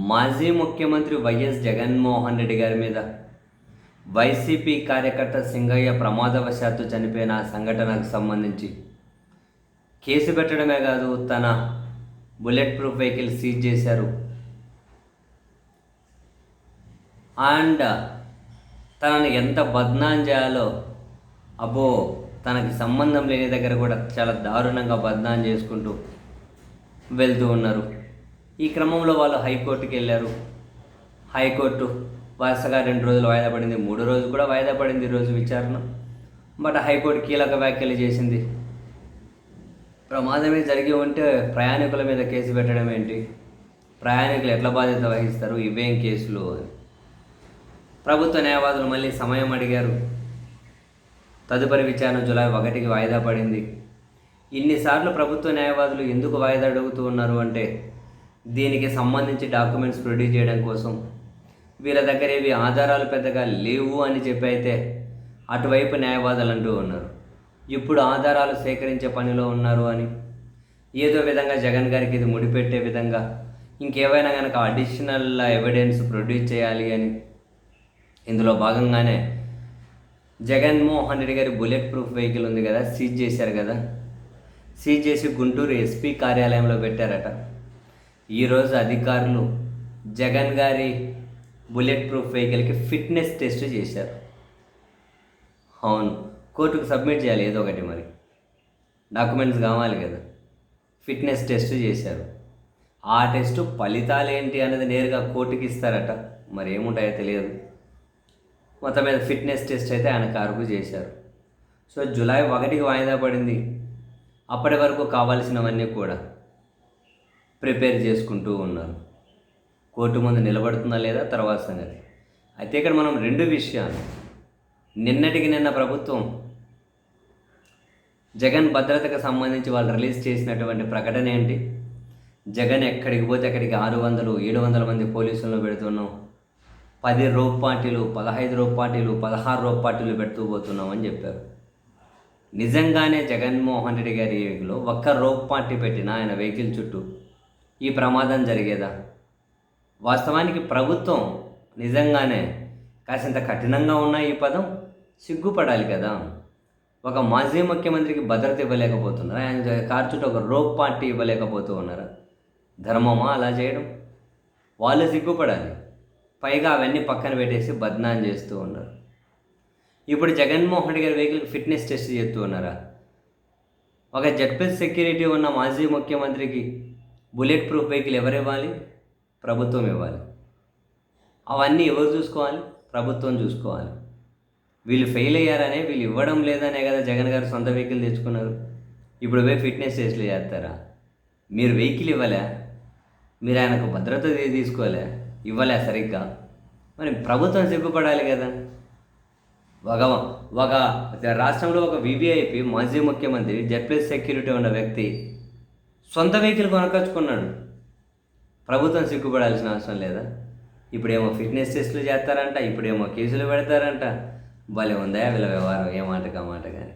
మాజీ ముఖ్యమంత్రి వైఎస్ జగన్మోహన్ రెడ్డి గారి మీద వైసీపీ కార్యకర్త సింగయ్య ప్రమాదవశాత్తు చనిపోయిన సంఘటనకు సంబంధించి కేసు పెట్టడమే కాదు, తన బుల్లెట్ ప్రూఫ్ వెహికల్ సీజ్ చేశారు. అండ్ తనని ఎంత బద్నాం చేయాలో, అబ్బో తనకి సంబంధం లేని దగ్గర కూడా చాలా దారుణంగా బద్నాం చేసుకుంటూ వెళ్తూ ఉన్నారు. ఈ క్రమంలో వాళ్ళు హైకోర్టుకి వెళ్ళారు. హైకోర్టు వరుసగా 2 రోజులు వాయిదా పడింది, 3 రోజులు కూడా వాయిదా పడింది ఈరోజు విచారణ. బట్ హైకోర్టు కీలక వ్యాఖ్యలు చేసింది. ప్రమాదమే జరిగి ఉంటే ప్రయాణికుల మీద కేసు పెట్టడం ఏంటి, ప్రయాణికులు ఎట్లా బాధ్యత వహిస్తారు, ఇవేం కేసులు అని ప్రభుత్వ న్యాయవాదులు మళ్ళీ సమయం అడిగారు. తదుపరి విచారణ జూలై 1కి వాయిదా పడింది. ఇన్నిసార్లు ప్రభుత్వ న్యాయవాదులు ఎందుకు వాయిదా అడుగుతూ ఉన్నారు అంటే, దీనికి సంబంధించి డాక్యుమెంట్స్ ప్రొడ్యూస్ చేయడం కోసం. వీళ్ళ దగ్గర ఏవి ఆధారాలు పెద్దగా లేవు అని చెప్పి అయితే అటువైపు న్యాయవాదులు అంటూ ఉన్నారు. ఇప్పుడు ఆధారాలు సేకరించే పనిలో ఉన్నారు అని, ఏదో విధంగా జగన్ గారికి ఇది ముడిపెట్టే విధంగా ఇంకేవైనా కనుక అడిషనల్ ఎవిడెన్స్ ప్రొడ్యూస్ చేయాలి అని. ఇందులో భాగంగానే జగన్మోహన్ రెడ్డి గారి బుల్లెట్ ప్రూఫ్ వెహికల్ ఉంది కదా, సీజ్ చేశారు కదా. సీజ్ చేసి గుంటూరు ఎస్పీ కార్యాలయంలో పెట్టారట. ఈరోజు అధికారులు జగన్ గారి బుల్లెట్ ప్రూఫ్ వెహికల్కి ఫిట్నెస్ టెస్ట్ చేశారు. అవును, కోర్టుకు సబ్మిట్ చేయాలి ఏదో ఒకటి, మరి డాక్యుమెంట్స్ కావాలి కదా. ఫిట్నెస్ టెస్ట్ చేశారు. ఆ టెస్ట్ ఫలితాలు ఏంటి అన్నది నేరుగా కోర్టుకి ఇస్తారట. మరి ఏముంటాయో తెలియదు. మొత్తం మీద ఫిట్నెస్ టెస్ట్ అయితే ఆయన కారుకు చేశారు. సో జూలై 1కి వాయిదా పడింది. అప్పటి వరకు కావాల్సినవన్నీ కూడా ప్రిపేర్ చేసుకుంటూ ఉన్నారు. కోర్టు ముందు నిలబడుతుందా లేదా తర్వాత సంగతి. అయితే ఇక్కడ మనం 2 విషయాలు, నిన్నటికి నిన్న ప్రభుత్వం జగన్ భద్రతకు సంబంధించి వాళ్ళు రిలీజ్ చేసినటువంటి ప్రకటన ఏంటి, జగన్ ఎక్కడికి పోతే అక్కడికి 600, 700 మంది పోలీసులను పెడుతున్నాం, 10 రోప్ పార్టీలు, 15 రోప్ పార్టీలు, 16 రోప్ పార్టీలు పెడుతూ పోతున్నాం అని చెప్పారు. నిజంగానే జగన్మోహన్ రెడ్డి గారి వెహికల్లో ఒక్క రోప్ పార్టీ పెట్టిన ఆయన వెహికల్ చుట్టూ ఈ ప్రమాదం జరిగేదా? వాస్తవానికి ప్రభుత్వం నిజంగానే కాసింత కఠినంగా ఉన్న ఈ పదం సిగ్గుపడాలి కదా. ఒక మాజీ ముఖ్యమంత్రికి భద్రత ఇవ్వలేకపోతున్నారా? ఆయన కారు చుట్టూ ఒక రోప్ పార్టీ ఇవ్వలేకపోతూ ఉన్నారా? ధర్మమా అలా చేయడం? వాళ్ళు సిగ్గుపడాలి. పైగా అవన్నీ పక్కన పెట్టేసి బద్నాం చేస్తూ ఉన్నారు. ఇప్పుడు జగన్మోహన్ రెడ్డి గారి వెహికల్కి ఫిట్నెస్ టెస్ట్ చేస్తూ ఉన్నారా? ఒక జెడ్పీఎస్ సెక్యూరిటీ ఉన్న మాజీ ముఖ్యమంత్రికి బుల్లెట్ ప్రూఫ్ వెహికల్ ఎవరు ఇవ్వాలి? ప్రభుత్వం ఇవ్వాలి. అవన్నీ ఎవరు చూసుకోవాలి? ప్రభుత్వం చూసుకోవాలి. వీళ్ళు ఫెయిల్ అయ్యారనే, వీళ్ళు ఇవ్వడం లేదనే కదా జగన్ గారు సొంత వెహికల్ తెచ్చుకున్నారు. ఇప్పుడు పోయి ఫిట్నెస్ టెస్ట్లు చేస్తారా? మీరు వెహికల్ ఇవ్వలే, మీరు ఆయనకు భద్రత తీసుకోలే, ఇవ్వలే సరిగ్గా, మరి ప్రభుత్వం సిగ్గుపడాలి కదా. ఒక రాష్ట్రంలో ఒక వివిఐపి మాజీ ముఖ్యమంత్రి జెడ్పీఎస్ సెక్యూరిటీ ఉన్న వ్యక్తి సొంత వెహికల్ కొనకొచ్చుకున్నాడు. ప్రభుత్వం సిగ్గుపడాల్సిన అవసరం లేదా? ఇప్పుడేమో ఫిట్నెస్ టెస్టులు చేస్తారంట, ఇప్పుడేమో కేసులు పెడతారంట. భలే ఉందా వీళ్ళ వ్యవహారం, ఏ మాట కా మాట కానీ.